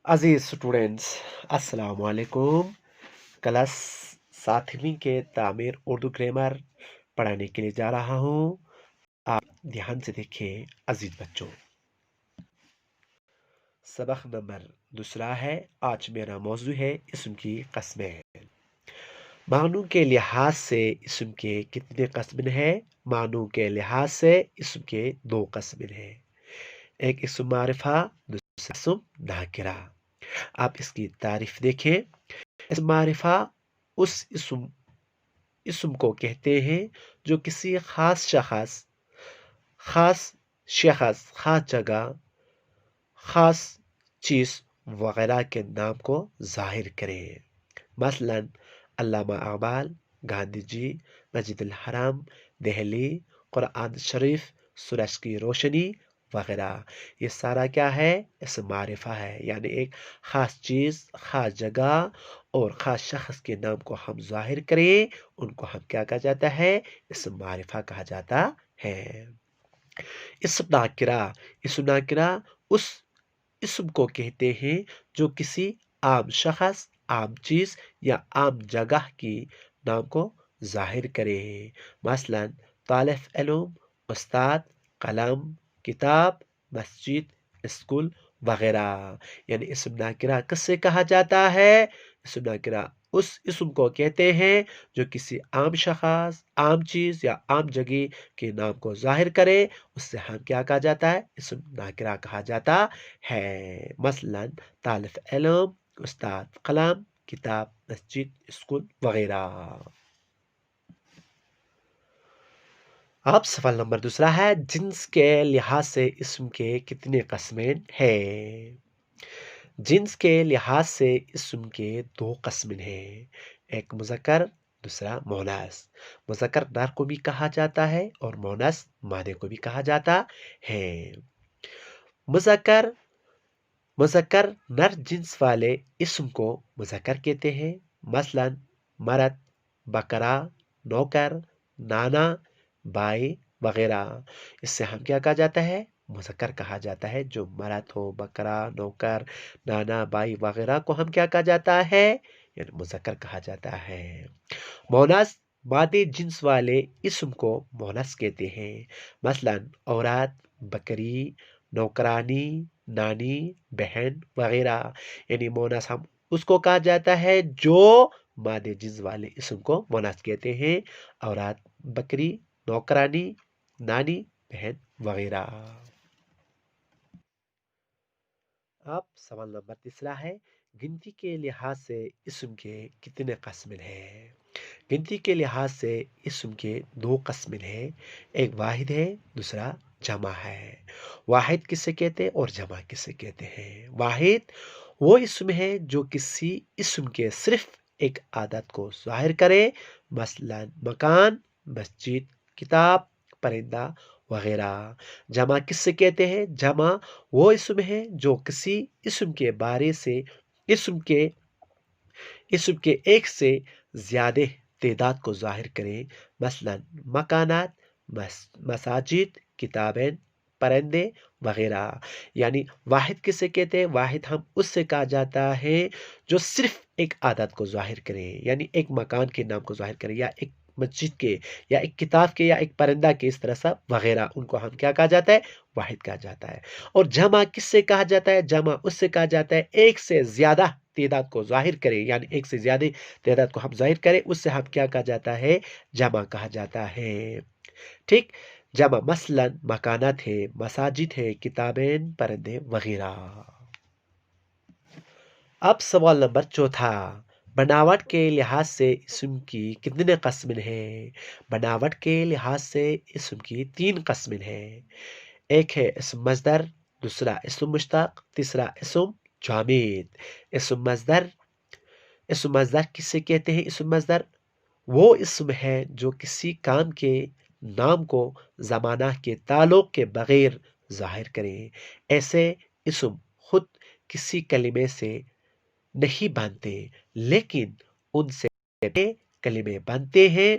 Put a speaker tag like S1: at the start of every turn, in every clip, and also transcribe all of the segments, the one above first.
S1: عزیز students, السلام علیکم۔ Class 7ویں کے تعمیر اردو گرامر پڑھانے کے لیے جا رہا ہوں۔ آپ دھیان سے دیکھیں عزیز بچوں۔ سبق نمبر 2 ہے۔ آج میرا موضوع ہے اسم کی قسمیں۔ معنوں کے لحاظ سے اسم کے کتنے قسم ہیں؟ معنوں کے لحاظ سے اسم کے 2 قسم ہیں، ایک اسم معرفہ، دوسرا اسم ناکرہ۔ آپ اس کی تعریف دیکھیں۔ اسم معرفہ اس اسم کو کہتے ہیں جو کسی خاص شخص، خاص جگہ، خاص چیز وغیرہ کے نام کو ظاہر کرے۔ مثلا علامہ اقبال، گاندھی جی، مسجد الحرام، دہلی، قرآن شریف، سورج کی روشنی وغیرہ، یہ سارا کیا ہے؟ اسم معرفہ ہے، یعنی ایک خاص چیز، خاص جگہ اور خاص شخص کے نام کو ہم ظاہر کریں، ان کو ہم کیا کہا جاتا ہے؟ اسم معرفہ کہا جاتا ہے۔ اسم ناکرہ اس اسم کو کہتے ہیں جو کسی عام شخص، عام چیز یا عام جگہ کی نام کو ظاہر کرے۔ مثلا طالب علم، استاد، قلم، کتاب، مسجد، اسکول وغیرہ۔ یعنی اسم ناکرہ کس سے کہا جاتا ہے؟ اسم ناکرہ اس اسم کو کہتے ہیں جو کسی عام شخص، عام چیز یا عام جگہ کے نام کو ظاہر کرے، اس سے ہم کیا کہا جاتا ہے؟ اسم ناکرہ کہا جاتا ہے۔ مثلا طالب علم، استاد، قلم، کتاب، مسجد، اسکول وغیرہ۔ اب سوال نمبر 2 ہے، جنس کے لحاظ سے اسم کے کتنے قسمیں ہیں؟ جنس کے لحاظ سے اسم کے 2 قسمیں ہیں، ایک مذکر، دوسرا مؤنث۔ مذکر نر کو بھی کہا جاتا ہے اور مؤنث مادے کو بھی کہا جاتا ہے۔ مذکر نر جنس والے اسم کو مذکر کہتے ہیں، مثلا مرد، بکرا، نوکر، نانا، بائی وغیرہ۔ اس سے ہم کیا کہا جاتا ہے؟ مذکر کہا جاتا ہے۔ جو مرد ہو، بکرا، نوکر، نانا، بائی وغیرہ کو ہم کیا کہا جاتا ہے؟ یعنی مذکر کہا جاتا ہے۔ مؤنث مادے جنس والے اسم کو مؤنث کہتے ہیں، مثلا عورت، بکری، نوکرانی، نانی، بہن وغیرہ۔ یعنی مؤنث ہم اس کو کہا جاتا ہے جو مادے جنس والے اسم کو مؤنث کہتے ہیں، عورت، بکری، نوکرانی، نانی، بہن وغیرہ۔ اب سوال نمبر 3 ہے، گنتی کے لحاظ سے اسم کے کتنے قسم ہیں؟ گنتی کے لحاظ سے اسم کے 2 قسم ہیں، ایک واحد ہے، دوسرا جمع ہے۔ واحد کسے کہتے ہیں اور جمع کسے کہتے ہیں؟ واحد وہ اسم ہے جو کسی اسم کے صرف ایک عدد کو ظاہر کرے، مثلا مکان، مسجد، کتاب، پرندہ وغیرہ۔ جمع کس سے کہتے ہیں؟ جمع وہ اسم ہے جو کسی اسم کے بارے سے اسم کے ایک سے زیادہ تعداد کو ظاہر کرے، مثلا مکانات، مساجد، کتابیں، پرندے وغیرہ۔ یعنی واحد کسے کہتے ہیں؟ واحد ہم اس سے کہا جاتا ہے جو صرف ایک عدد کو ظاہر کرے، یعنی ایک مکان کے نام کو ظاہر کرے، یا ایک مسجد کے، یا ایک کتاب کے، یا ایک پرندہ کے، اس طرح سا وغیرہ، ان کو ہم کیا کہا جاتا ہے؟ واحد کہا جاتا ہے۔ اور جمع کس سے کہا جاتا ہے؟ جمع اس سے کہا جاتا ہے ایک سے زیادہ تعداد کو ظاہر کرے، یعنی ایک سے زیادہ تعداد کو ہم ظاہر کریں، اس سے ہم کیا کہا جاتا ہے؟ جمع کہا جاتا ہے۔ ٹھیک، جمع مثلا مکانات ہے، مساجد ہے، کتابیں، پرندے وغیرہ۔ اب سوال نمبر 4، بناوٹ کے لحاظ سے اسم کی کتنے قسم ہیں؟ بناوٹ کے لحاظ سے اسم کی 3 قسم ہیں، ایک ہے اسم مصدر، دوسرا اسم مشتق، تیسرا اسم جامد۔ اسم مصدر کسے کہتے ہیں؟ اسم مصدر وہ اسم ہے جو کسی کام کے نام کو زمانہ کے تعلق کے بغیر ظاہر کرے۔ ایسے اسم خود کسی کلمے سے نہیں بنتے، لیکن ان سے کلمے بنتے ہیں،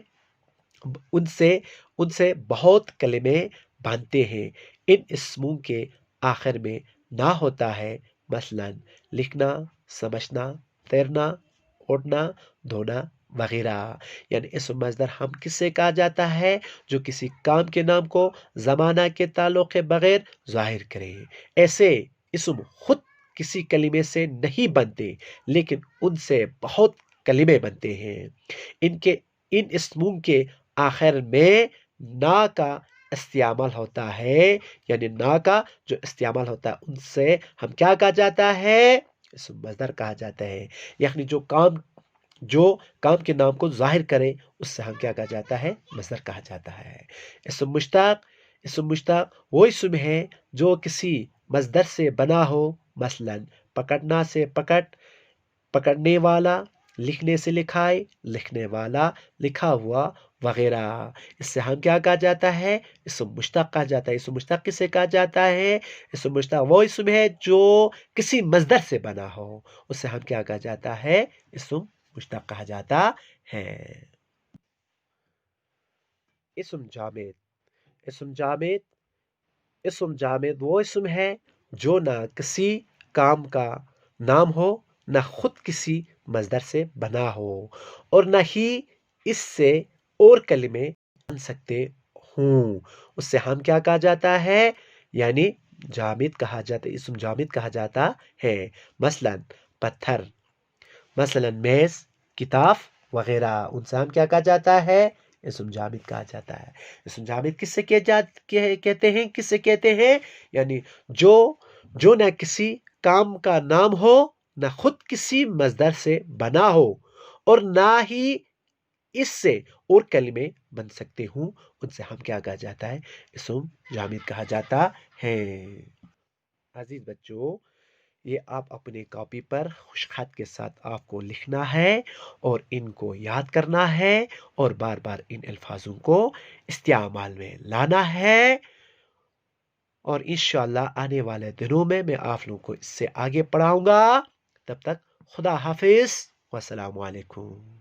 S1: ان سے بہت کلمے بنتے ہیں۔ ان اسموں کے آخر میں نہ ہوتا ہے مثلا لکھنا، سمجھنا، تیرنا، اڑنا، دھونا وغیرہ۔ یعنی اسم مصدر ہم کس سے کہا جاتا ہے؟ جو کسی کام کے نام کو زمانہ کے تعلق کے بغیر ظاہر کرے۔ ایسے اسم خود کسی کلمے سے نہیں بنتے، لیکن ان سے بہت کلمے بنتے ہیں۔ ان اسموں کے آخر میں نا کا استعمال ہوتا ہے، یعنی نا کا جو استعمال ہوتا ہے ان سے ہم کیا کہا جاتا ہے؟ اسم مصدر کہا جاتا ہے۔ یعنی جو کام کے نام کو ظاہر کرے اس سے ہم کیا کہا جاتا ہے؟ مصدر کہا جاتا ہے۔ اسم مشتق وہ اسم ہے جو کسی مصدر سے بنا ہو، مثلا پکڑنا سے پکڑنے والا، لکھنے سے لکھائے، لکھنے والا، لکھا ہوا وغیرہ۔ اس سے ہم کیا کہا جاتا ہے؟ اسم مشتق کہا جاتا ہے۔ اسم مشتق کس سے کہا جاتا ہے؟ اسم مشتق وہ اسم ہے جو کسی مصدر سے بنا ہو، اس سے ہم کیا کہا جاتا ہے؟ اسم مشتق کہا جاتا ہے۔ اسم جامد وہ اسم ہے جو نہ کسی کام کا نام ہو، نہ خود کسی مصدر سے بنا ہو، اور نہ ہی اس سے اور کلمے بن سکتے ہوں۔ اس سے ہم کیا کہا جاتا ہے؟ یعنی جامد کہا جاتا ہے، اسم جامد کہا جاتا ہے۔ مثلا پتھر، مثلا میز، کتاب وغیرہ، ان سے ہم کیا کہا جاتا ہے؟ اسم جامد کہا جاتا ہے۔ اسم جامد کس سے کہتے ہیں؟ یعنی جو نہ کسی کام کا نام ہو، نہ خود کسی مصدر سے بنا ہو، اور نہ ہی اس سے اور کلمے بن سکتے ہوں، ان سے ہم کیا کہا جاتا ہے؟ اسم جامد کہا جاتا ہے۔ عزیز بچوں، یہ آپ اپنے کاپی پر خوش خط کے ساتھ آپ کو لکھنا ہے اور ان کو یاد کرنا ہے اور بار بار ان الفاظوں کو استعمال میں لانا ہے، اور انشاءاللہ آنے والے دنوں میں آپ لوگوں کو اس سے آگے پڑھاؤں گا۔ تب تک خدا حافظ، والسلام علیکم۔